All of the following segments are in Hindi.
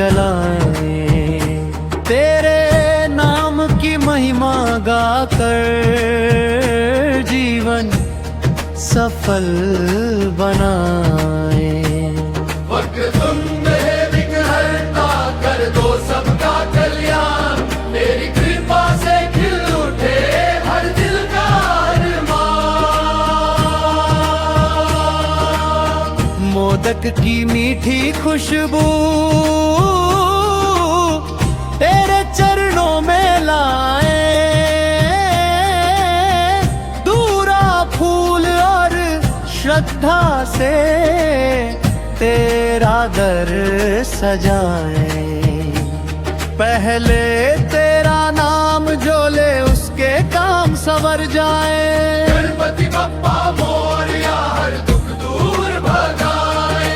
जलाएं, तेरे नाम की महिमा गाकर जीवन सफल बनाए। वक्रतुंड हे विघ्नहर्ता, कर दो सबका कल्याण, तेरी कृपा से खिल उठे हर दिल का अरमान। मोदक की मीठी खुशबू तेरे चरणों में लाए, दूरा फूल और श्रद्धा से तेरा दर सजाए। पहले तेरा नाम जो ले उसके काम संवर जाए। गणपति बप्पा मोरया, हर दुख दूर भगाए।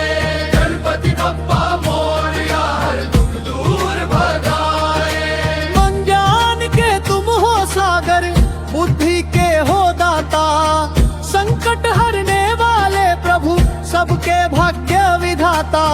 गणपति बप्पा मोरया, हर दुख दूर भगाए। मन ज्ञान के तुम हो सागर, बुद्धि के हो दाता, संकट हरने वाले प्रभु सबके भाग्य विधाता।